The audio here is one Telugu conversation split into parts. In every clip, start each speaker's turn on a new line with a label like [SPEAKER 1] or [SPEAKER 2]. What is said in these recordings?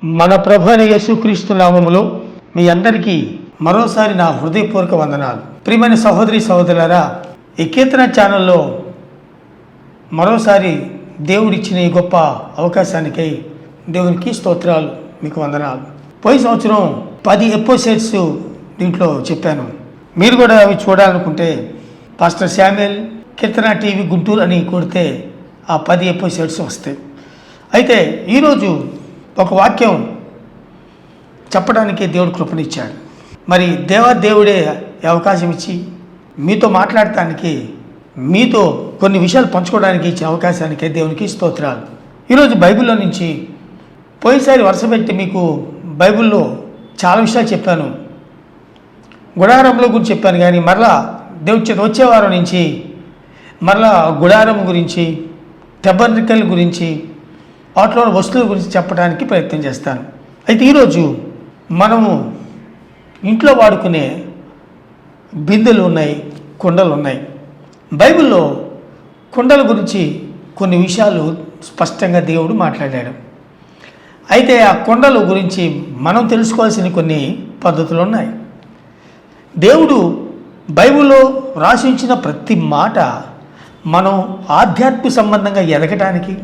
[SPEAKER 1] మన ప్రభు అయిన యేసుక్రీస్తు నామములో మీ అందరికీ మరోసారి నా హృదయపూర్వక వందనాలు. ప్రియమైన సహోదరి సహోదరులారా, ఈ కీర్తన ఛానల్లో మరోసారి దేవుడిచ్చిన ఈ గొప్ప అవకాశానికై దేవునికి స్తోత్రాలు, మీకు వందనాలు. పోయిన సంవత్సరం 10 ఎపిసోడ్స్ దీంట్లో చెప్పాను. మీరు కూడా అవి చూడాలనుకుంటే పాస్టర్ శామ్యుయల్ కీర్తన టీవీ గుంటూరు అని కొడితే ఆ 10 ఎపిసోడ్స్ వస్తాయి. అయితే ఈరోజు ఒక వాక్యం చెప్పడానికి దేవుడు కృపనిచ్చాడు. మరి దేవుడే అవకాశం ఇచ్చి మీతో మాట్లాడటానికి, మీతో కొన్ని విషయాలు పంచుకోవడానికి ఇచ్చే అవకాశానికి దేవునికి స్తోత్రాలు. ఈరోజు బైబిల్లో నుంచి పోయినసారి వరుస పెట్టి మీకు బైబిల్లో చాలా విషయాలు చెప్పాను. గుడారంలో గురించి చెప్పాను, కానీ మరలా దేవుడి వచ్చే వారం నుంచి మరలా గుడారం గురించి, టెబర్నికల్ గురించి, వాటిలో వస్తువుల గురించి చెప్పడానికి ప్రయత్నం చేస్తాను. అయితే ఈరోజు మనము ఇంట్లో వాడుకునే బిందెలు ఉన్నాయి, కుండలు ఉన్నాయి. బైబిల్లో కుండల గురించి కొన్ని విషయాలు స్పష్టంగా దేవుడు మాట్లాడాడు. అయితే ఆ కుండల గురించి మనం తెలుసుకోవాల్సిన కొన్ని పద్ధతులు ఉన్నాయి. దేవుడు బైబిల్లో రాసించిన ప్రతి మాట మనం ఆధ్యాత్మిక సంబంధంగా ఎదగటానికి,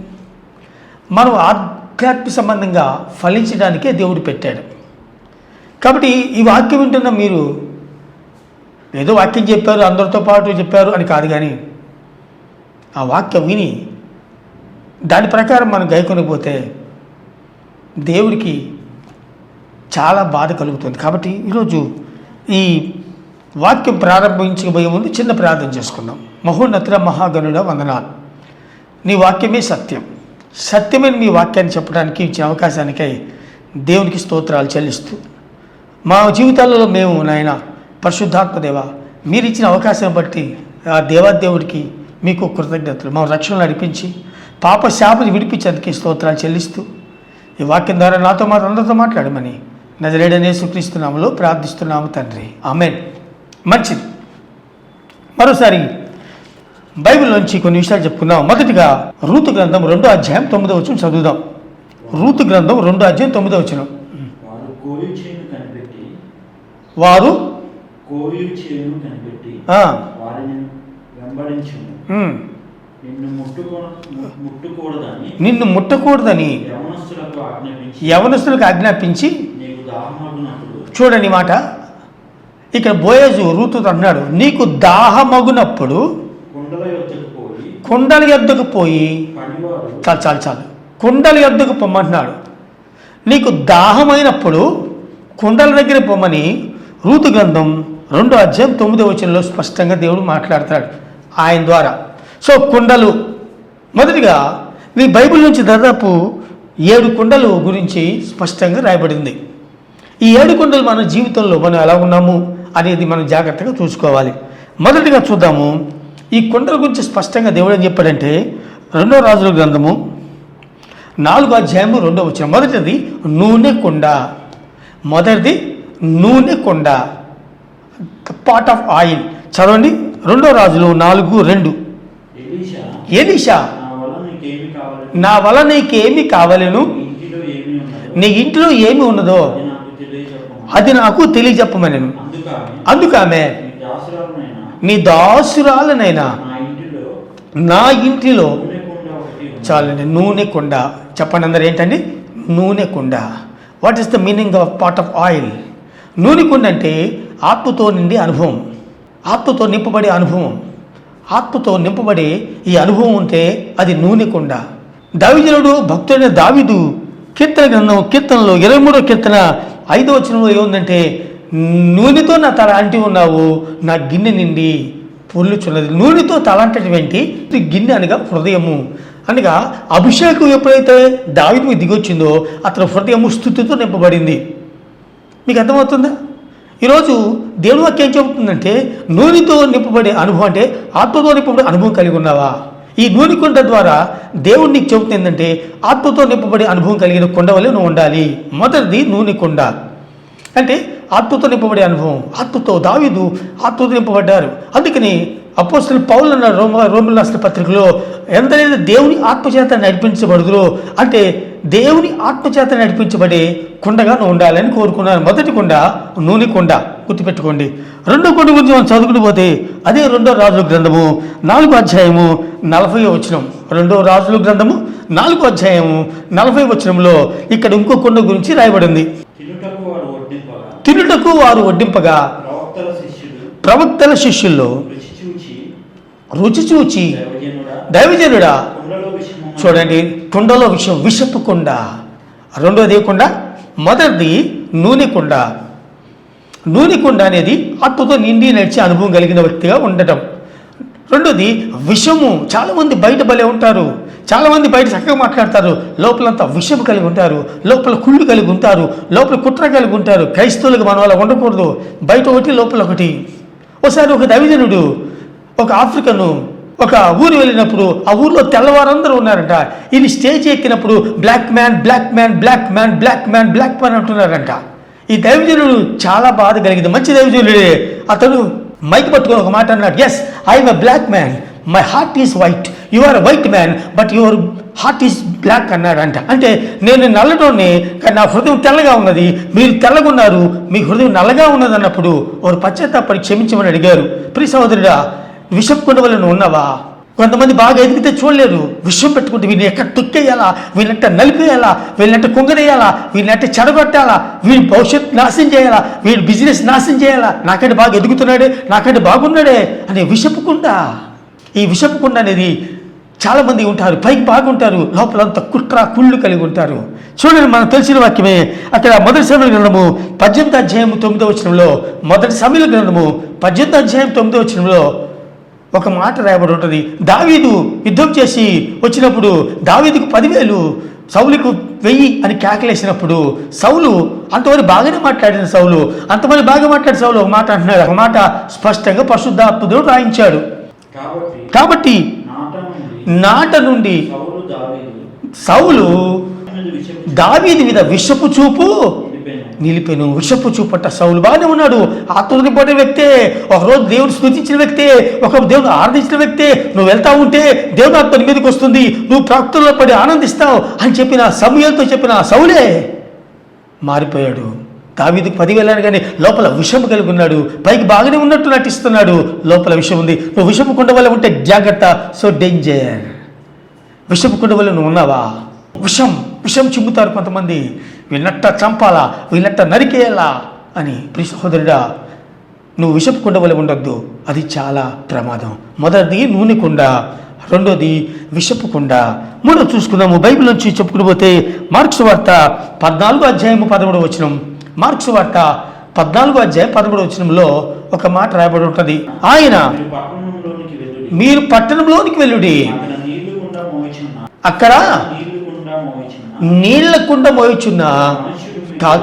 [SPEAKER 1] మనం ఆధ్యాత్మిక సంబంధంగా ఫలించడానికే దేవుడు పెట్టాడు. కాబట్టి ఈ వాక్యం వింటున్న మీరు ఏదో వాక్యం చెప్పారు, అందరితో పాటు చెప్పారు అని కాదు, కానీ ఆ వాక్యం విని దాని ప్రకారం మనం గైకొనకపోతే దేవుడికి చాలా బాధ కలుగుతుంది. కాబట్టి ఈరోజు ఈ వాక్యం ప్రారంభించబోయే ముందు చిన్న ప్రార్థన చేసుకుందాం. మహోన్నతుడ మహాగణుడ వందనాలు. నీ వాక్యమే సత్యం, సత్యమైన మీ వాక్యాన్ని చెప్పడానికి ఇచ్చిన అవకాశానికై దేవునికి స్తోత్రాలు చెల్లిస్తూ, మా జీవితాలలో మేము నాయన పరిశుద్ధాత్మ దేవ మీరు ఇచ్చిన అవకాశం బట్టి ఆ దేవాదేవుడికి మీకు కృతజ్ఞతలు. మా రక్షణలు నడిపించి పాప శాపని విడిపించేందుకు స్తోత్రాలు చెల్లిస్తూ, ఈ వాక్యం ద్వారా నాతో అందరితో మాట్లాడమని నజరేయుడైన యేసుక్రీస్తు నామములో ప్రార్థిస్తున్నాము తండ్రి, ఆమేన్. మంచిది, మరోసారి బైబిల్లోంచి కొన్ని విషయాలు చెప్పుకుందాం. మొదటిగా రూతు గ్రంథం 2వ అధ్యాయం 9వ వచనం చదువుదాం. రూతు గ్రంథం 2వ అధ్యాయం 9వ వచనం. వారు నిన్ను ముట్టకూడదని యవనస్తులకు ఆజ్ఞాపించి, చూడని మాట ఇక్కడ బోయజు రూతుతో అన్నాడు, నీకు దాహమగునప్పుడు కుండల యొద్దకు పోయి, చాలు కుండల యొద్దకు పొమ్మంటున్నాడు. నీకు దాహమైనప్పుడు కుండల దగ్గర పొమ్మని రూతు గ్రంథం 2వ అధ్యాయం 9వ వచనంలో స్పష్టంగా దేవుడు మాట్లాడతాడు ఆయన ద్వారా. సో కుండలు, మొదటిగా ఈ బైబిల్ నుంచి దాదాపు 7 కుండలు గురించి స్పష్టంగా రాయబడింది. ఈ 7 కుండలు మన జీవితంలో మనం ఎలా ఉన్నాము అనేది మనం జాగ్రత్తగా చూసుకోవాలి. మొదటిగా చూద్దాము, ఈ కుండల గురించి స్పష్టంగా దేవుడు ఏం చెప్పాడంటే 2వ రాజుల గ్రంథము 4వ అధ్యాయము 2వ వచనం. మొదటిది నూనె కుండ, పాట్ ఆఫ్ ఆయిల్. చదవండి, 2వ రాజులు 4:2. ఎలీషా, నా వల్ల నీకేమి కావాలను, నీ ఇంటిలో ఏమి ఉన్నదో అది నాకు తెలియజెప్పమనెను. అందుకామె, నీ దాసురాలనైనా నా ఇంటిలో, చాలండి, నూనె కుండ. చెప్పండి అందరు, ఏంటండి నూనె కుండ? What is the meaning of pot of oil? నూనె కుండ అంటే ఆత్మతో నిండి అనుభవం, ఆత్మతో నింపబడే అనుభవం. ఆత్మతో నింపబడే ఈ అనుభవం ఉంటే అది నూనె కుండ. దావీదుడు, భక్తుడైన దావీదు కీర్తనలో 23వ కీర్తన 5వ వచనంలో ఏముందంటే, నూనెతో నా తల అంటి ఉన్నావు, నా గిన్నె నిండి పొర్లుచున్నది. నూనెతో తల అంటటువంటి గిన్నె అనగా హృదయము. అనగా అభిషేకం ఎప్పుడైతే దావీదుకు దిగొచ్చిందో అతని హృదయము స్తుతితో నింపబడింది. మీకు అర్థమవుతుందా? ఈరోజు దేవుని వాక్యం ఏం చెబుతుందంటే, నూనెతో నింపబడే అనుభవం అంటే ఆత్మతో నింపబడే అనుభవం కలిగి ఉన్నావా? ఈ నూనె కుండ ద్వారా దేవుడు నీకు చెబుతుంది ఏంటంటే, ఆత్మతో నింపబడే అనుభవం కలిగిన కుండ వల్లే నువ్వు ఉండాలి. మొదటిది నూనె కుండ అంటే ఆత్మతో నింపబడే అనుభవం. ఆత్మతో దావీదు ఆత్మతో నింపబడ్డారు. అందుకని అపోస్తలుడు పౌలు అన్న రోమిలకు రాసిన పత్రికలో ఎంతైతే దేవుని ఆత్మచేత నడిపించబడుదురో, అంటే దేవుని ఆత్మచేత నడిపించబడే కుండగా నువ్వు ఉండాలని కోరుకున్నాను. మొదటి కుండ నూనె కుండ, గుర్తుపెట్టుకోండి. రెండో కుండ గురించి మనం చదువుకుని పోతే అదే 2వ రాజుల గ్రంథము 4వ అధ్యాయము 40వ వచనం. 2వ రాజుల గ్రంథము 4వ అధ్యాయము 40వ వచనంలో ఇక్కడ ఇంకో కుండ గురించి రాయబడింది. తినుటకు వారు వడ్డింపగా ప్రవక్తల శిష్యుల్లో రుచి చూచి దైవజనుడా, చూడండి, కుండలో విషం, విషపు కుండ. రెండోది కుండ, మొదటిది నూనె కుండ. నూనె కుండ అనేది ఆత్మతో నిండి నడిచే అనుభవం కలిగిన వ్యక్తిగా ఉండటం. రెండోది విషము. చాలామంది బయట భలే ఉంటారు, చాలామంది బయట చక్కగా మాట్లాడతారు, లోపలంతా విషం కలిగి ఉంటారు, లోపల కుళ్ళు కలిగి ఉంటారు, లోపల కుట్ర కలిగి ఉంటారు. క్రైస్తవులకు మనం అలా ఉండకూడదు. బయట ఒకటి లోపల ఒకటి. ఒకసారి ఒక దైవజనుడు ఒక ఆఫ్రికను ఒక ఊరు వెళ్ళినప్పుడు ఆ ఊరిలో తెల్లవారందరూ ఉన్నారంట. ఈయన స్టేజ్ ఎక్కినప్పుడు black man black man black man black man black man అంటున్నారంట. ఈ దైవజనుడు చాలా బాధ కలిగింది, మంచి దైవజనుడే. అతడు మైక్ పట్టుకొని ఒక మాట అన్నాడు, yes I'm a black man, my heart is white, you are white man but your heart is black అన్నాడంట. అంటే నేను నల్లటోనే కానీ నా హృదయం తెల్లగా ఉన్నది, మీరు తెల్లగా ఉన్నారు, మీ హృదయం నల్లగా ఉన్నది అన్నప్పుడు వారు పశ్చాత్తాపడి క్షమించమని అడిగారు. ప్రియ సహోదరుడా, విషం కుండ వల్ల నువ్వు ఉన్నావా? కొంతమంది బాగా ఎదిగితే చూడలేరు, విషం పెట్టుకుంటే వీడిని ఎక్కడ తొక్కేయాలా, వీళ్ళంట నలిపేయాలా, వీళ్ళంట కుంగరేయాలా, వీళ్ళంట చెడగొట్టాలా, వీడి భవిష్యత్తు నాశనం చేయాలా, వీడి బిజినెస్ నాశనం చేయాలా, నాకంటే బాగా ఎదుగుతున్నాడే, నాకంటే బాగున్నాడే అనే విషపు కుండ. ఈ విషపు కుండ అనేది చాలామంది ఉంటారు, పైకి బాగుంటారు, లోపలంతా కుట్ర కుళ్ళు కలిగి ఉంటారు. చూడండి, మనకు తెలిసిన వాక్యమే అక్కడ మొదటి సమూయేలు గ్రంథము 18వ అధ్యాయం 9వ వచనంలో, మొదటి సమూయేలు గ్రంథము 18వ అధ్యాయం 9వ వచనంలో ఒక మాట రాయబడి ఉంటుంది. దావీదు యుద్ధం చేసి వచ్చినప్పుడు దావీదుకు 10,000, సౌలుకు 1000 అని కేకలేసినప్పుడు సౌలు అంతవరకు బాగానే మాట్లాడిన సౌలు, అంతమంది బాగా మాట్లాడిన సౌలు ఒక మాట అంటున్నాడు. ఒక మాట స్పష్టంగా పరిశుద్ధాత్ముడు రాయించాడు. కాబట్టి నాట నుండి సౌలు దావీదు మీద విషపు చూపు నిలిపెను. విషపు చూపట్ట సౌలు బాగానే ఉన్నాడు, ఆత్మని పడే వ్యక్తే, ఒకరోజు దేవుడు స్తుతించిన వ్యక్తే, ఒక దేవుడు ఆరాధించిన వ్యక్తే. నువ్వు వెళ్తా ఉంటే దేవుడు ఆత్మ మీదకి వస్తుంది, నువ్వు ప్రాక్తుల్లో పడి ఆనందిస్తావు అని చెప్పిన సమూయేలుతో చెప్పిన సౌలే మారిపోయాడు. దావీదుకు 10,000 కానీ లోపల విషం కలిగి ఉన్నాడు. పైకి బాగానే ఉన్నట్టు నటిస్తున్నాడు, లోపల విషం ఉంది. నువ్వు విషపు కుండ వల్ల ఉంటే జాగ్రత్త, సో డేంజర్. విషపు కుండ వల్ల నువ్వు ఉన్నావా? విషం విషం చిమ్ముతారు కొంతమంది, వీళ్ళనట్ట చంపాలా, వీళ్ళనట్ట నరికేయాలా అని. ప్రియ సహోదరుడా, నువ్వు విషపు కుండ వల్ల ఉండొద్దు, అది చాలా ప్రమాదం. మొదటిది నూనె కుండ, రెండోది విషపు కుండ. మూడో చూసుకుందాము, బైబిల్ నుంచి చెప్పుకుని పోతే మార్క్స్ వార్త 14వ అధ్యాయం 13వ వచనం. మార్క్స్ వార్త 14వ అధ్యాయం 13వ వచనంలో ఒక మాట రాయబడి ఉంటుంది. ఆయన మీరు పట్టణంలోనికి వెళ్ళుడి, అక్కడ నీళ్లకుండ మోయిచున్న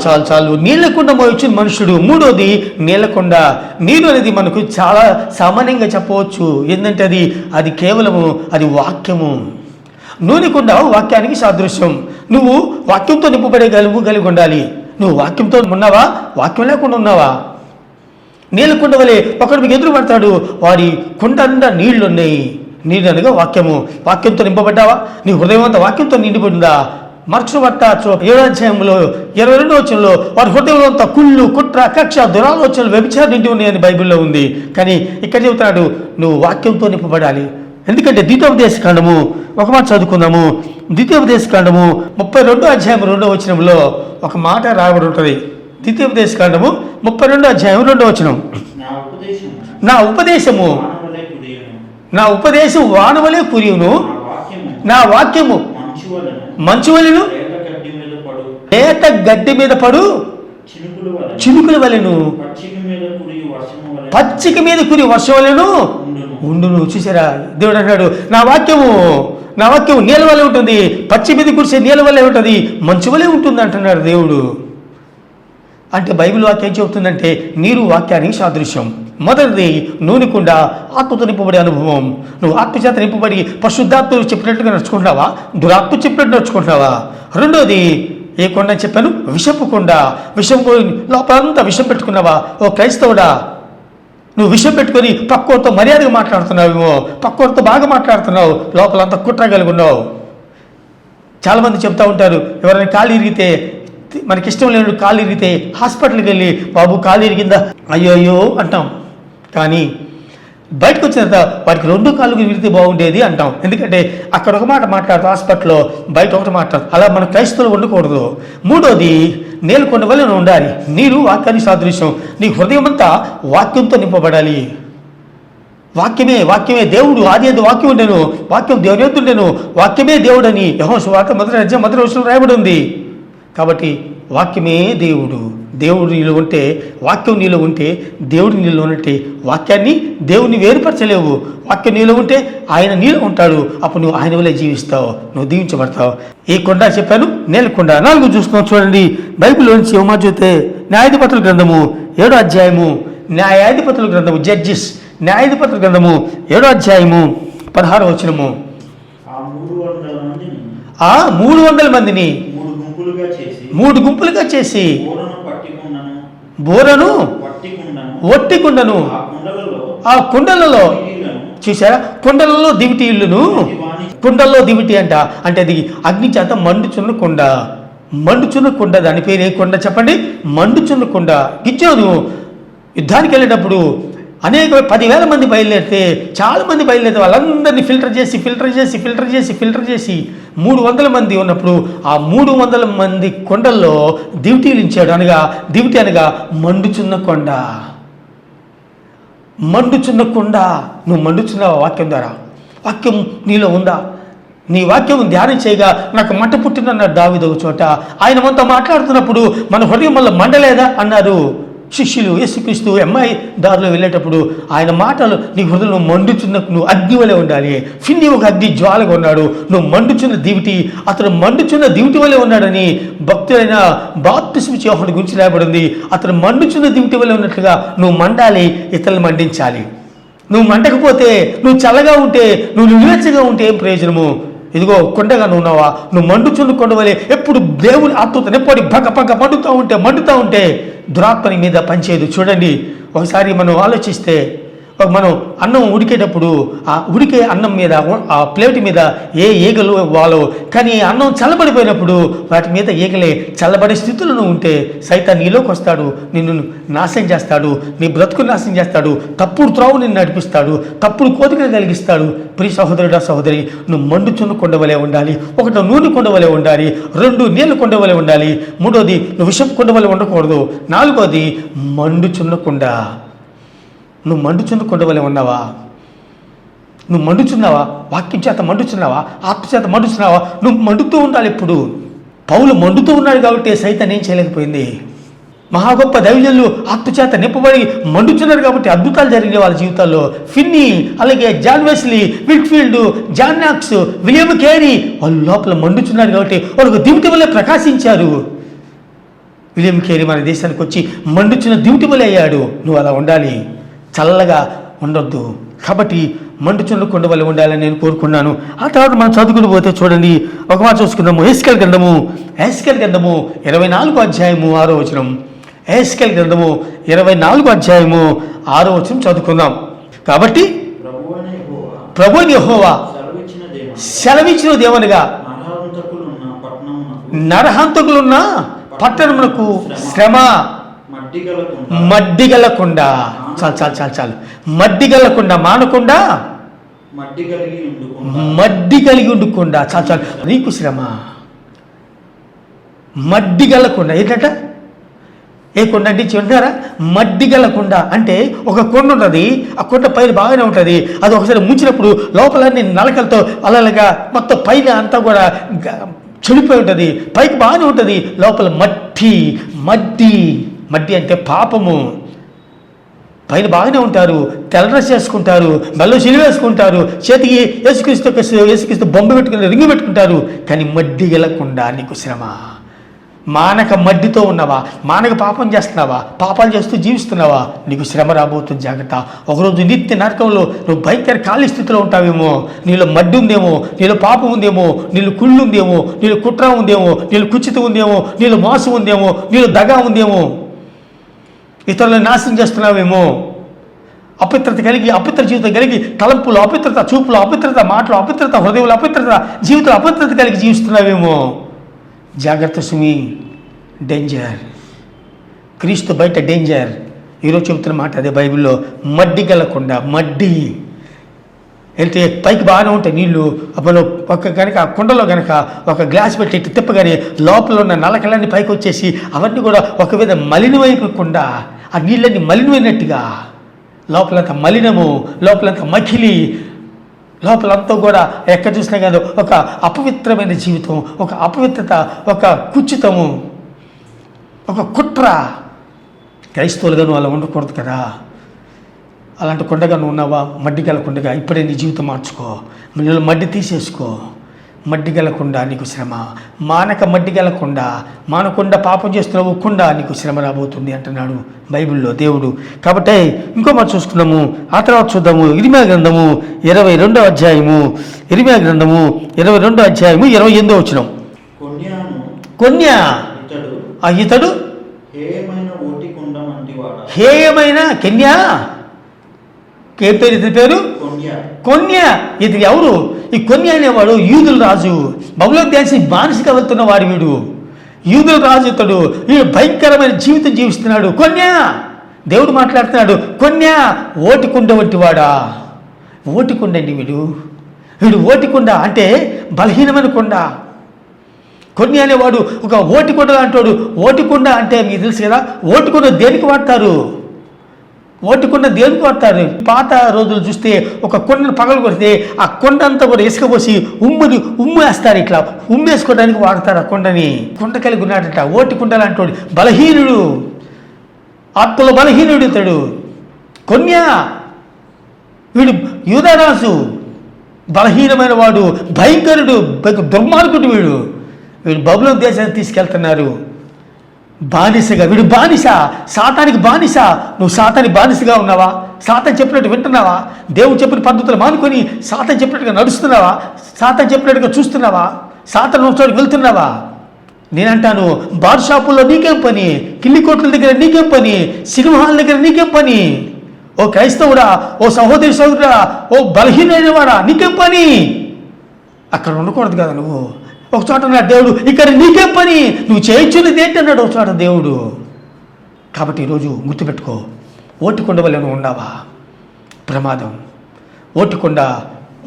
[SPEAKER 1] చాలు నీళ్లకుండ మోయిచున్న మనుషుడు. మూడోది నీళ్లకుండ. నీరు అనేది మనకు చాలా సామాన్యంగా చెప్పవచ్చు, ఏంటంటే అది కేవలము అది వాక్యము. నూనె కుండ వాక్యానికి సాదృశ్యం. నువ్వు వాక్యంతో నింపబడే కలిగి ఉండాలి. నువ్వు వాక్యంతో ఉన్నావా, వాక్యం లేకుండా ఉన్నావా? నీళ్ళకుండ వలె ఒకడు మీకు ఎదురు పడతాడు, వాడి కుండ నిండా నీళ్లు ఉన్నాయి. నీళ్ళు అనగా వాక్యము. వాక్యంతో నింపబడ్డావా? నీ హృదయం అంతా వాక్యంతో నిండిపోయిందా? మార్క్స్ వార్త 7వ అధ్యాయంలో 22వ వచనంలో వారి హృదయంలో అంతా కుళ్ళు కుట్ర కక్ష దురాలోచనలు వ్యభిచారం నిండి ఉన్నాయని బైబిల్లో ఉంది. కానీ ఇక్కడ చెబుతున్నాడు నువ్వు వాక్యంతో నింపబడాలి. ఎందుకంటే ద్వితీయోపదేశకాండము ఒక మాట చదువుకుందాము. ద్వితీయోపదేశకాండము 32వ అధ్యాయం 2వ వచనంలో ఒక మాట రాయబడి ఉంటుంది. ద్వితీయోపదేశకాండము 32వ అధ్యాయం 2వ వచనం. నా ఉపదేశం వానవలే కురియును, నా వాక్యము మంచు వలెను లేత గడ్డి మీద పడు చినుకుల వలెను పచ్చిక మీద కురి వర్షం వలెను ఉండును. చూసారా, దేవుడు అన్నాడు నా వాక్యము నీళ్ళ వల్లే ఉంటుంది, పచ్చి మీద కురిసే నీళ్ళ వల్లే ఉంటుంది, మంచు వలె ఉంటుంది అంటున్నాడు దేవుడు. అంటే బైబిల్ వాక్యం ఏం చెబుతుందంటే నీరు వాక్యానికి సాదృశ్యం. మొదటిది నూనె కుండ, ఆత్మతో నింపబడే అనుభవం. నువ్వు ఆత్మచేత నింపబడి పరిశుద్ధాత్మ చెప్పినట్టుగా నడుచుకుంటున్నావా, దురాత్మ చెప్పినట్టు నడుచుకుంటున్నావా? రెండోది ఏ కొండ అని చెప్పాను, విషపు కొండ. విషం లోపలంతా విషం పెట్టుకున్నావా? ఓ క్రైస్తవుడా, నువ్వు విషం పెట్టుకొని పక్కోరితో మర్యాదగా మాట్లాడుతున్నావేమో, పక్కోరితో బాగా మాట్లాడుతున్నావు, లోపలంతా కుట్ర కలిగి ఉన్నావు. చాలామంది చెప్తూ ఉంటారు, ఎవరైనా కాలు ఇరిగితే, మనకి ఇష్టం లేని కాలు ఇరిగితే హాస్పిటల్కి వెళ్ళి బాబు కాలు ఇరిగిందా అయ్యో అయ్యో అంటాం. కానీ బయటకు వచ్చిన తర్వాత వాడికి 2 కాళ్ళు విరిగితే బాగుండేది అంటాం. ఎందుకంటే అక్కడ ఒక మాట మాట్లాడుతూ హాస్పిటల్లో బయట ఒకటి మాట్లాడుతూ, అలా మన క్రైస్తవులు ఉండకూడదు. మూడోది, నేలకొండ వల్ల ఉండాలి. నీరు వాక్యాన్ని సాదృశ్యం. నీ హృదయం అంతా వాక్యంతో నింపబడాలి. వాక్యమే దేవుడు. ఆది అందు వాక్యం ఉండెను, వాక్యం దేవుని యొద్ద ఉండెను, వాక్యమే దేవుడని యెహోషువ సువార్త 1:1 రాయబడి ఉంది. కాబట్టి వాక్యమే దేవుడు. దేవుడు నీలో ఉంటే, వాక్యం నీలో ఉంటే, దేవుడు నీలో ఉంటే వాక్యాన్ని దేవుడిని వేరుపరచలేవు. వాక్యం నీలో ఉంటే ఆయన నీలో ఉంటాడు. అప్పుడు నువ్వు ఆయన వల్లే జీవిస్తావు, నువ్వు దీవించబడతావు. ఈ కొండ చెప్పాను, నేలకొండ. 4 చూస్తున్నావు చూడండి. బైబిల్లోంచి మాట చూస్తే న్యాయాధిపతుల గ్రంథము 7వ అధ్యాయము, న్యాయాధిపతుల గ్రంథము, జడ్జిస్, న్యాయాధిపతుల గ్రంథము 7వ అధ్యాయము 16వ వచనము. ఆ 300 మందిని 3 గుంపులుగా చేసి బోరను ఒట్టి కుండను, ఆ కుండలలో చూసారా, కుండలలో దివిటి ఇల్లును. కుండల్లో దివిటి అంటే అది అగ్ని చేత మండుచున్న కుండ. మండుచున్న కుండ, దాని పేరు ఏ కొండ చెప్పండి? మండుచున్న కుండ. గిజ్జోను యుద్ధానికి వెళ్ళేటప్పుడు అనేక 10,000 మంది బయలుదేరితే, చాలామంది బయలుదేరితే వాళ్ళందరినీ ఫిల్టర్ చేసి 300 మంది ఉన్నప్పుడు ఆ 300 మంది కొండల్లో దివిటీలు ఇచ్చాడు. దివిటి అనగా మండుచున్న కొండ. మండుచున్న కొండ. నువ్వు మండుచున్నావా వాక్యం ద్వారా? వాక్యం నీలో ఉందా? నీ వాక్యం ధ్యానం చేయగా నాకు మంట పుట్టిందన్నాడు దావీదు ఒక చోట. ఆయన మనతో మాట్లాడుతున్నప్పుడు మన హృదయం వల్ల మండలేదా అన్నారు శిష్యులు. యేసుక్రీస్తు అమ్మాయి దారిలో వెళ్ళేటప్పుడు ఆయన మాటలు నీ హృదయంలో మండుచున్న, నువ్వు అగ్ని వలె ఉండాలి. ఫిన్ని ఒక అగ్ని జ్వాలగా ఉన్నాడు, నువ్వు మండుచున్న దివిటి. అతను మండుచున్న దివిటి వలె ఉన్నాడని భక్తులైన బాప్తిస్మ యోహాను గురించి రాయబడింది. అతను మండుచున్న దివిటి వలె ఉన్నట్లుగా నువ్వు మండాలి, ఇతరులు మండించాలి. నువ్వు మండకపోతే, నువ్వు చల్లగా ఉంటే, నువ్వు నిలువెచ్చగా ఉంటే ఏం ప్రయోజనము? ఇదిగో కొండగా నువ్వు ఉన్నావా? నువ్వు మండుచున్న కొండ వలె ఎప్పుడు దేవుని ఆత్మతో నింపడి పక్క మండుతూ ఉంటే దురాత్మ నీ మీద పనిచేయదు. చూడండి, ఒకసారి మనం ఆలోచిస్తే, మనం అన్నం ఉడికేటప్పుడు ఆ ఉడికే అన్నం మీద, ఆ ప్లేట్ మీద ఏ ఈగలు వాలవు. కానీ అన్నం చల్లబడిపోయినప్పుడు వాటి మీద ఈగలే. చల్లబడే స్థితిలో ఉంటే సైతాన్ నీలోకి వస్తాడు, నిన్ను నాశనం చేస్తాడు, నీ బ్రతుకు నాశనం చేస్తాడు, తప్పుడు త్రోవ నిన్ను నడిపిస్తాడు, తప్పుడు కోరికలు కలిగిస్తాడు. ప్రియ సహోదరుడా సహోదరి, నువ్వు మండుచున్న కొండ వలె ఉండాలి. 1 నూనె కొండ వలె ఉండాలి. 2 నీళ్ళ కొండ వలె ఉండాలి. 3వది నువ్వు విషపు కొండ వలె ఉండకూడదు. 4వది మండుచున్న కొండ. నువ్వు మండుచున్న కొండ వలె ఉన్నావా? నువ్వు మండుచున్నావా? వాక్యం చేత మండుచున్నావా? ఆత్మ చేత మండుచున్నావా? నువ్వు మండుతూ ఉండాలి. ఇప్పుడు పౌలు మండుతూ ఉన్నాడు కాబట్టి సైతాన్ ఏం చేయలేకపోయింది. మహా గొప్ప దైవజనులు ఆత్మచేత నింపబడి మండుచున్నారు కాబట్టి అద్భుతాలు జరిగినాయి వాళ్ళ జీవితాల్లో. ఫిన్నీ, అలాగే John Wesley, Whitefield, John Knox, William Carey వాళ్ళు లోపల మండుచున్నారు కాబట్టి వాళ్ళకు దివిటి వల్లే ప్రకాశించారు. విలియం కేరీ మన దేశానికి వచ్చి మండుచున్న దివిటి వల్లే అయ్యాడు. నువ్వు అలా ఉండాలి, చల్లగా ఉండొద్దు. కాబట్టి మండుచున్న కొండ వల్ల ఉండాలని నేను కోరుకున్నాను. ఆ తర్వాత మనం చదువుకుని పోతే చూడండి, ఒక మాట చూసుకుందాము. ఎస్కేల్ గ్రంథము 24వ అధ్యాయము 6వ వచనం. ఎస్కేల్ గ్రంథము 24వ అధ్యాయము 6వ వచనం చదువుకుందాం. కాబట్టి ప్రభువైన యెహోవా సెలవిచ్చిన దేవునిగా నరహంతకులున్న పట్టణమునకు శ్రమ మడ్డిగలకుండా, చాలు మడ్డిగలకుండా, మానకుండా, మడ్డి కలిగి ఉండకుండా, చాలు నీకు శ్రమ. మడ్డిగలకుండా ఏంటంట? ఏ కొండ అంటే చూంటారా? మడ్డిగలకుండా అంటే ఒక కొండ ఉంటుంది, ఆ కొండ పైన బాగానే ఉంటుంది. అది ఒకసారి ముంచినప్పుడు లోపలన్నీ నలకలతో అలలుగా మొత్తం పైన అంతా కూడా చెడిపోయి ఉంటుంది. పైకి బాగానే ఉంటుంది, లోపల మడ్డి అంటే పాపము. పైన బాగానే ఉంటారు, తెల్ల డ్రెస్ చేసుకుంటారు, మెల్లో సిలువ వేసుకుంటారు, చేతికి యేసుక్రీస్తు బొమ్మ పెట్టుకుని రింగు పెట్టుకుంటారు. కానీ మడ్డి గెలకుండా నీకు శ్రమ. మానక మడ్డితో ఉన్నావా? మానక పాపం చేస్తున్నావా? పాపాలు చేస్తూ జీవిస్తున్నావా? నీకు శ్రమ రాబోతుంది, జాగ్రత్త. ఒకరోజు నిత్య నరకంలో నువ్వు భయంకర ఖాళీ స్థితిలో ఉంటావేమో. నీలో మడ్డి ఉందేమో, నీలో పాపం ఉందేమో, నీలో కుళ్ళు ఉందేమో, నీలో కుట్ర ఉందేమో, నీలో కుచిత ఉందేమో, నీలో మోసం ఉందేమో, నీలో దగా ఉందేమో, ఇతరులను నాశనం చేస్తున్నావేమో. అపవిత్రత కలిగి, అపవిత్ర జీవితం కలిగి, తలంపులు అపవిత్రత, చూపులు అపవిత్రత, మాటలు అపవిత్రత, హృదయంలో అపవిత్రత, జీవితంలో అపవిత్రత కలిగి జీవిస్తున్నావేమో. జాగ్రత్త సుమి, డేంజర్. క్రీస్తు బయట డేంజర్. ఈరోజు చెబుతున్న మాట అదే బైబిల్లో. మడ్డి గలకుండా, మడ్డి వెళ్తే పైకి బాగానే ఉంటాయి నీళ్ళు, అప్పుడు ఒక కనుక ఆ కుండలో కనుక ఒక గ్లాస్ పెట్టి తిప్పగానే లోపల ఉన్న నలకలన్నీ పైకి వచ్చేసి అవన్నీ కూడా ఒక విధ మలినమైపోకుండా, ఆ నీళ్ళన్నీ మలినమైనట్టుగా లోపలంతా మలినము, లోపలంతా మకిలి, లోపలంతా కూడా ఎక్కడ చూసినా కానీ ఒక అపవిత్రమైన జీవితం, ఒక అపవిత్రత, ఒక కుచితము, ఒక కుట్ర. క్రైస్తవులుగా నువ్వు అలా ఉండకూడదు కదా. అలాంటి కొండగా నువ్వు ఉన్నావా? మడ్డి గలకుండగా ఇప్పుడే నీ జీవితం మార్చుకో. నీళ్ళు మడ్డి తీసేసుకో. మడ్డి గలకుండా నీకు శ్రమ, మానక మడ్డి గలకుండా, మానకుండా పాపం చేస్తున్నావు కుండా నీకు శ్రమ రాబోతుంది అంటున్నాడు బైబిల్లో దేవుడు. కాబట్టి ఇంకో మాట చూసుకున్నాము. ఆ తర్వాత చూద్దాము. ఇర్మియా గ్రంథము 22వ అధ్యాయము, ఇర్మియా గ్రంథము 22వ అధ్యాయము 28వ వచనం. కొన్యా ఇతడు హేయమైన కెన్యా, ఏం పేరు ఇతని పేరు? కొన్యా. ఇది ఎవరు? ఈ కొన్యా అనేవాడు యూదుల రాజు. బబులోను దేశానికి బానిసగా వెళ్తున్న వాడు వీడు. యూదుల రాజు ఇతడు. వీడు భయంకరమైన జీవితం జీవిస్తున్నాడు. కొన్యా, దేవుడు మాట్లాడుతున్నాడు. కొన్యా, ఓటికుండ వంటి వాడా. ఓటికుండ అండి వీడు. ఓటికుండ అంటే బలహీనమైన కొండ. కొన్యా అనేవాడు ఒక ఓటికుండ అంటాడు. ఓటికుండ అంటే మీకు తెలుసు కదా, ఓటికుండ దేనికి వాడతారు? ఓటికుండ దేనికి వాడతారు? పాత రోజులు చూస్తే ఒక కొండను పగలు కొడితే ఆ కొండ అంతా కూడా ఇసుక పోసి ఉమ్ము వేస్తారు. ఇట్లా ఉమ్ము వేసుకోవడానికి వాడతారు ఆ కొండని. కొండ కలిగి ఉన్నాడట. ఓటికుండలు అంటాడు. బలహీనుడు, ఆత్మలో బలహీనుడు ఇతడు. కొన్యా, వీడు యూదారాజు, బలహీనమైన వాడు, భయంకరుడు, దుర్మార్గుడు. వీడు బబులోను దేశానికి తీసుకెళ్తున్నారు బానిసగా. వీడు బానిస, సాతానికి బానిస. నువ్వు సాతానికి బానిసగా ఉన్నావా? సాతాను చెప్పినట్టు వింటున్నావా? దేవుడు చెప్పిన పద్ధతులు మానుకొని సాతాను చెప్పినట్టుగా నడుస్తున్నావా? సాతాను చెప్పినట్టుగా చూస్తున్నావా? సాతాను చోటుకి వెళ్తున్నావా? నేనంటాను, బార్ షాపుల్లో నీకేం పని? కిల్లి కోట్ల దగ్గర నీకేం పని? సినిమా హాల్ దగ్గర నీకేం పని? ఓ క్రైస్తవుడా, ఓ సహోదరి సహోదరుడా, ఓ బలహీనమైన వాడా, నీకేం పని? అక్కడ ఉండకూడదు కదా నువ్వు. ఒక చోట అన్నాడు దేవుడు, ఇక్కడ నీకేం పని? నువ్వు చేయించున్నది ఏంటన్నాడు ఒక చోట దేవుడు. కాబట్టి ఈరోజు గుర్తుపెట్టుకో, ఓటికొండ వల్ల నువ్వు ఉన్నావా? ప్రమాదం. ఓటికొండ.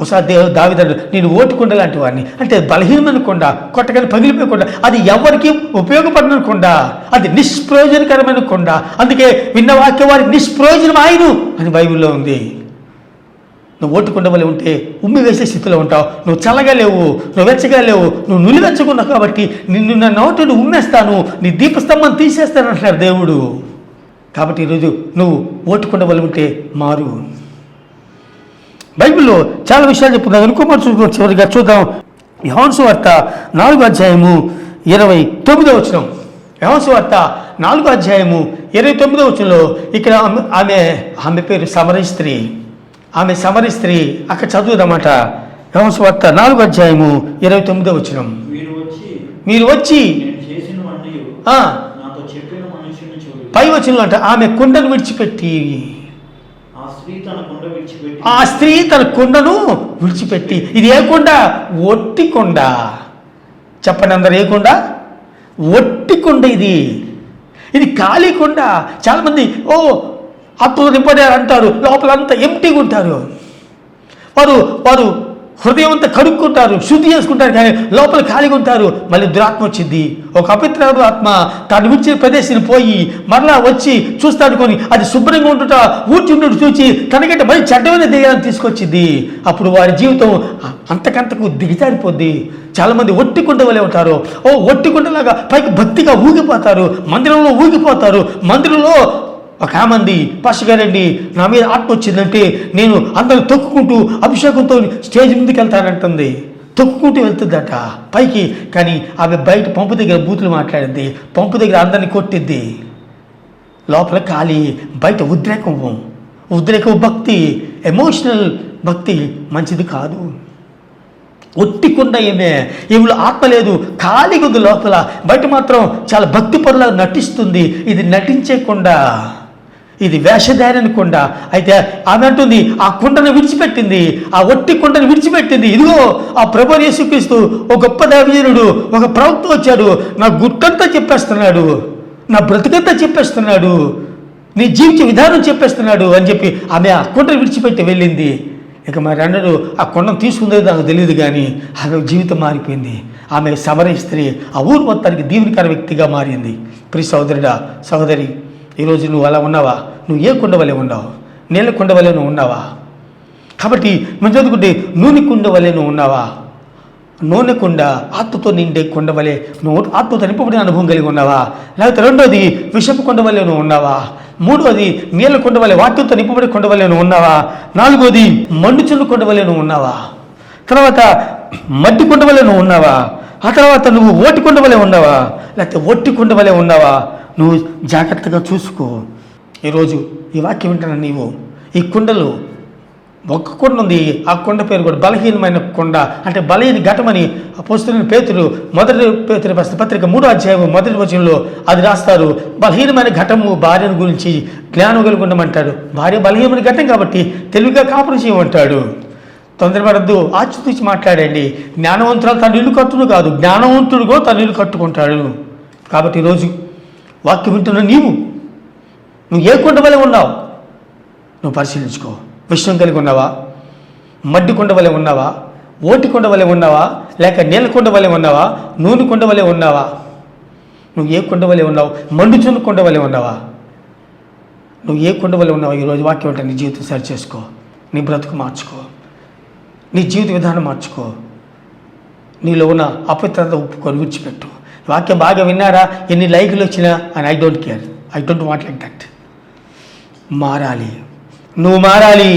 [SPEAKER 1] ఒకసారి దావీదు, నేను ఓటికొండ లాంటి వాడిని అంటే బలహీనమైన కొండ, కొట్టగానే పగిలిపోయే కొండ, అది ఎవరికి ఉపయోగపడిన కొండ, అది నిష్ప్రయోజనకరమైన కొండ. అందుకే విన్న వాక్యం వారికి నిష్ప్రయోజనం ఆయను అని బైబిల్లో ఉంది. నువ్వు ఓటుకుండ వల్ల ఉంటే ఉమ్మి వేసే స్థితిలో ఉంటావు. నువ్వు చల్లగా లేవు, నువ్వు వెచ్చగా లేవు, నువ్వు నులివెచ్చకున్నావు. కాబట్టి నిన్ను నా నోటిని ఉమ్మేస్తాను, నీ దీపస్తంభం తీసేస్తాను అంటున్నాడు దేవుడు. కాబట్టి ఈరోజు నువ్వు ఓటుకుండ వల్ల ఉంటే మారు. బైబిల్లో చాలా విషయాలు చెప్పుకున్నాం. అనుకోమని చివరిగా చూద్దాం. యోహాను సువార్త 4వ అధ్యాయము 29వ వచనం. యోహాను సువార్త 4వ అధ్యాయము 29వ వచనంలో ఇక్కడ ఆమె పేరు సమరయ స్త్రీ. ఆమె సమరయ స్త్రీ. అక్కడ చదువుదన్నమాట. యోహాను సువార్త 4వ అధ్యాయము 29వ వచనం. మీరు వచ్చి పై వచనంలో అంట, ఆమె కుండను విడిచిపెట్టి, ఆ స్త్రీ తన కుండను విడిచిపెట్టి. ఇది ఏ కొండ? ఒట్టి కొండ. చెప్పండి అందరు, ఏ కొండ? ఒట్టి కొండ. ఇది ఖాళీ కొండ. చాలామంది ఆత్మలో నింపడారు అంటారు, లోపలంతా ఎంటీగా ఉంటారు. వారు హృదయం అంతా కడుక్కుంటారు, శుద్ధి చేసుకుంటారు, కానీ లోపల ఖాళీగా ఉంటారు. మళ్ళీ దురాత్మ వచ్చింది. ఒక అపవిత్ర ఆత్మ తాను విడిచిన ప్రదేశాన్ని పోయి మరలా వచ్చి చూస్తాడుకొని అది శుభ్రంగా ఉంటుట ఊటి ఉండడు చూచి తనకంటే మళ్ళీ చెడ్డమైన దెయ్యాన్ని తీసుకొచ్చింది. అప్పుడు వారి జీవితం అంతకంతకు దిగజారిపోద్ది. చాలామంది ఒట్టికుండ వలె ఉంటారు. ఒట్టికుండలాగా పైకి భక్తిగా ఊగిపోతారు, మందిరంలో ఊగిపోతారు. మందిరంలో ఒక ఆమంది, పాస్టర్ గారండి, నా మీద ఆత్మ వచ్చిందంటే నేను అందరిని తొక్కుకుంటూ అభిషేకంతో స్టేజ్ ముందుకు వెళ్తానంటుంది. తొక్కుకుంటూ వెళ్తుందట పైకి. కానీ ఆమె బయట పంపు దగ్గర బూతులు మాట్లాడింది, పంపు దగ్గర అందరినీ కొట్టిద్ది. లోపల ఖాళీ, బయట ఉద్రేకం భక్తి, ఎమోషనల్ భక్తి మంచిది కాదు. ఒట్టికుండా ఈమెలో ఆత్మ లేదు, ఖాళీగా ఉంది లోపల. బయట మాత్రం చాలా భక్తి పరులా నటిస్తుంది. ఇది నటించకుండా ఇది వేషధారని కొండ. అయితే ఆమె అంటుంది, ఆ కుండను విడిచిపెట్టింది, ఆ ఒట్టి కుండను విడిచిపెట్టింది. ఇదిగో ఆ ప్రభువు యేసుక్రీస్తు ఒక గొప్ప దైవజనుడు, ఒక ప్రవక్త వచ్చాడు, నా గుట్టంతా చెప్పేస్తున్నాడు, నా బ్రతుకంతా చెప్పేస్తున్నాడు, నీ జీవిత విధానం చెప్పేస్తున్నాడు అని చెప్పి ఆమె ఆ కుండను విడిచిపెట్టి వెళ్ళింది. ఇక మరి అన్నడు ఆ కొండను తీసుకుందే నాకు తెలియదు, కానీ ఆమె జీవితం మారిపోయింది. ఆమె సమరయ స్త్రీ ఆ ఊరు మొత్తానికి దీవెనకర వ్యక్తిగా మారింది. ప్రియ సహోదరుడా, సహోదరి, ఈరోజు నువ్వు అలా ఉన్నావా? నువ్వు ఏ కుండ వలె ఉన్నావు? నీళ్ళ కుండ వలె నువ్వు ఉన్నావా? కాబట్టి మనం చదువుకుంటే నూనె కుండ వలె నువ్వు ఉన్నావా? నూనె కుండ, ఆత్మతో నిండే కొండ వలె నువ్వు ఆత్మతో నింపబడిన అనుభవం కలిగి ఉన్నావా? లేకపోతే రెండోది విషపు కొండ వలె నువ్వు ఉన్నావా? మూడోది నీళ్ళ కొండ వలె వాక్యంతో నింపబడి కొండ వలె నువ్వు ఉన్నావా? నాలుగోది మండుచున్న కొండ వలె నువ్వు ఉన్నావా? తర్వాత మట్టి కొండ వలె నువ్వు ఉన్నావా? ఆ తర్వాత నువ్వు ఓటి కొండ వలె ఉన్నావా? లేకపోతే ఒట్టి కొండ వలె ఉన్నావా? నువ్వు జాగ్రత్తగా చూసుకో. ఈరోజు ఈ వాక్యం వింటున్నా నీవు. ఈ కుండలు ఒక్క కొండ ఉంది, ఆ కొండ పేరు కూడా బలహీనమైన కొండ, అంటే బలహీన ఘటమని అపోస్తలుడైన పేతురు మొదటి పేతురు పత్రిక 3వ అధ్యాయం మొదటి వచనంలో అది రాస్తారు. బలహీనమైన ఘటము భార్యను గురించి జ్ఞానం కలిగి ఉండమంటాడు. భార్య బలహీనమైన ఘటం కాబట్టి తెలివిగా కాపురం చేయమంటాడు. తొందరపడద్దు, ఆచితూచి మాట్లాడండి. జ్ఞానవంతురాలు తన ఇల్లు కట్టును కాదు, జ్ఞానవంతుడు కూడా తన ఇల్లు కట్టుకుంటాడు. కాబట్టి ఈరోజు వాక్యం వింటున్న నువ్వు ఏ కొండ వలె ఉన్నావు? నువ్వు పరిశీలించుకో. విషయం కలిగి ఉన్నావా? మడ్డి కొండ వలె ఉన్నావా? ఓటి కొండ వలె ఉన్నావా? లేక నీళ్ళ కొండ వలె ఉన్నావా? నూనె కొండ వలె ఉన్నావా? నువ్వు ఏ కొండ వలె ఉన్నావు? మండుచున్న కొండ వలె ఉన్నావా? నువ్వు ఏ కొండ వలె ఉన్నావా? ఈరోజు వాక్యం అంటే నీ జీవితం సరి చేసుకో, నీ బ్రతుకు మార్చుకో, నీ జీవిత విధానం మార్చుకో. నీలో ఉన్న అపవిత్రత ఒప్పుకొని విడిచిపెట్టు. వాక్యం బాగా విన్నారా, ఎన్ని లైకులు వచ్చినా అని I don't care, I don't want like that. మారాలి, నువ్వు మారాలి,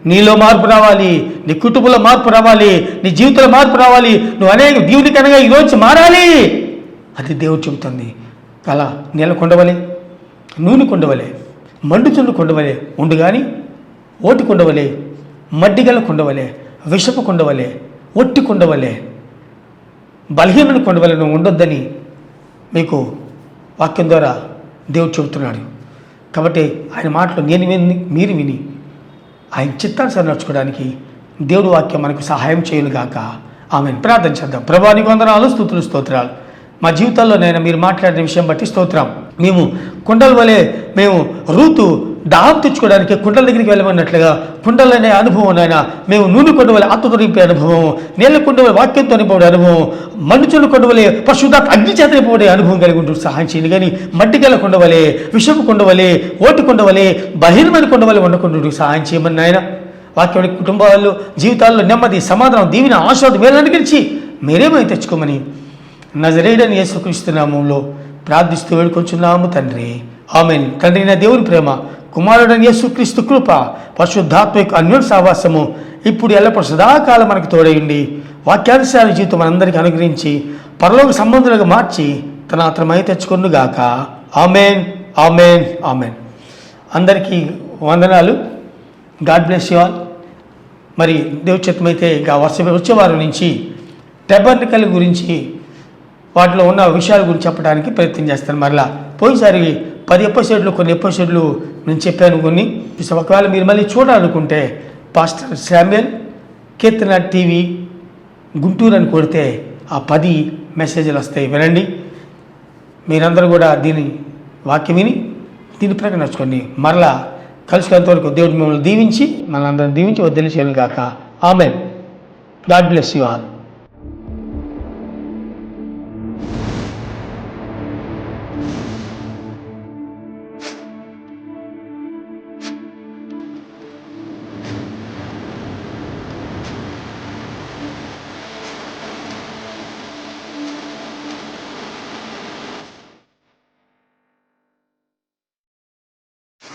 [SPEAKER 1] నీలో మార్పు రావాలి, నీ కుటుంబంలో మార్పు రావాలి, నీ జీవితంలో మార్పు రావాలి. నువ్వు అనేక దేవునికనగా ఈరోజు మారాలి. అది దేవుడు చెబుతుంది. అలా నీళ్ళ కొండవలే, నూనె కొండవలే, మండుచుండు కొండవలే ఉండు, కానీ ఓటి కొండవలే, మడ్డిగల కొండవలే, విషపు కొండవలే, ఒట్టి కొండవలే, బలహీనుని కొండవలే నువ్వు ఉండొద్దని మీకు వాక్యం ద్వారా దేవుడు చెబుతున్నాడు. కాబట్టి ఆయన మాటలు నేను విని మీరు విని ఆయన చిత్తానుసారం నడుచుకోవడానికి దేవుడు వాక్యం మనకు సహాయం చేయనుగాక. ఆమెను ప్రార్థన చేద్దాం. ప్రభువా నీకు వందనాలు, స్తుతులు, స్తోత్రాలు. మా జీవితాల్లో నేను మీరు మాట్లాడిన విషయం బట్టి స్తోత్రం. మేము కుండల వలె మేము రూతు దాహం తెచ్చుకోవడానికి కుండల దగ్గరికి వెళ్ళమన్నట్లుగా కుండలనే అనుభవం నాయన మేము నూనె కొండ వలె ఆత్మతో నింపే అనుభవం, నీళ్ళ కొండ వలె వాక్యంతో నింపబడే అనుభవం, మండుచున్న కొండ వలె పరిశుద్ధాత్మ అగ్ని చేత నింపబడే అనుభవం కలిగి ఉంటూ సహాయం చేయండి. కానీ మట్టిగల కొండ వలె, విషపు కొండ వలె, ఓటి కొండ వలె, బలహీనమైన కొండ వలె ఉండకుండా సహాయం చేయమని నాయన. వాక్యం కుటుంబాల్లో జీవితాల్లో నెమ్మది, సమాధానం, దీవెన, ఆశీర్వాదం మేలు అనుగ్రహించి మీరేమై తెచ్చుకోమని నజరేయుడైన యేసుక్రీస్తు నామములో ప్రార్థిస్తూ వేడుకొంచున్నాము తండ్రి. ఆమేన్. తండ్రి నా దేవుని ప్రేమ, కుమారుడైన యేసుక్రీస్తు కృప, పరిశుద్ధాత్మిక అన్యోన్య సహవాసము ఇప్పుడు ఎల్లప్పుడూ సదాకాలం మనకు తోడైండి వాక్యానుసార జీవితం మనందరికీ అనుగ్రహించి పరలోక సంబంధులుగా మార్చి తన ఆత్మమై తెచ్చుకొనుగాక. ఆమేన్, ఆమేన్, ఆమేన్. అందరికీ వందనాలు. God bless you all. మరి దేవుడి చిత్తమైతే ఇంకా వచ్చే వారం నుంచి టెబర్నికల్ గురించి వాటిలో ఉన్న విషయాల గురించి చెప్పడానికి ప్రయత్నం చేస్తాను. మరలా పోయినసారి 10 ఎపిసోడ్లు కొన్ని ఎపిసోడ్లు నేను చెప్పాను కొన్ని. ఒకవేళ మీరు మళ్ళీ చూడాలనుకుంటే పాస్టర్ శామ్యుయల్ కీర్తన టీవీ గుంటూరు అని కొడితే ఆ 10 మెసేజ్లు వస్తాయి, వినండి. మీరందరూ కూడా దీని వాక్యం విని దీని ప్రకారం నడుచుకోండి. మరలా కలుసుకునేంత వరకు దేవుడు మిమ్మల్ని దీవించి మనందరం దీవించి వదిలేసేను గాక. Amen. God bless you all.